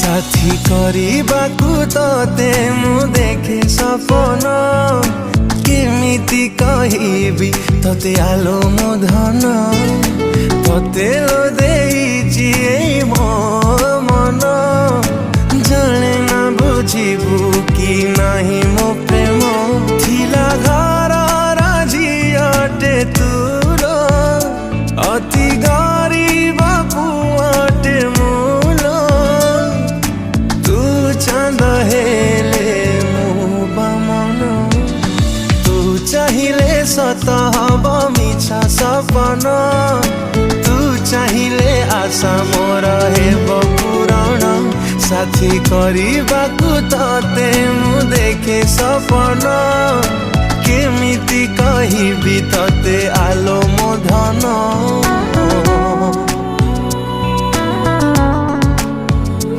साथी କରିବାକୁ तोते मु देखे सपन केमिति कहबी तोते आलो मो धन तोते लो देइछि एई मो मन जणे ना बुझिबु कि नाही मो प्रेम थिला घर राजियाटे तुर अति गरीब पुआटे मूल तू चांद हेले मु बमन तू चाहिले सत हब मिछा सपन तू चाहिले आशा मोर हेब पूरण साथी କରିବାକୁ तोते मु देखे सपन केमिति कहबी तोते आलो मो धन।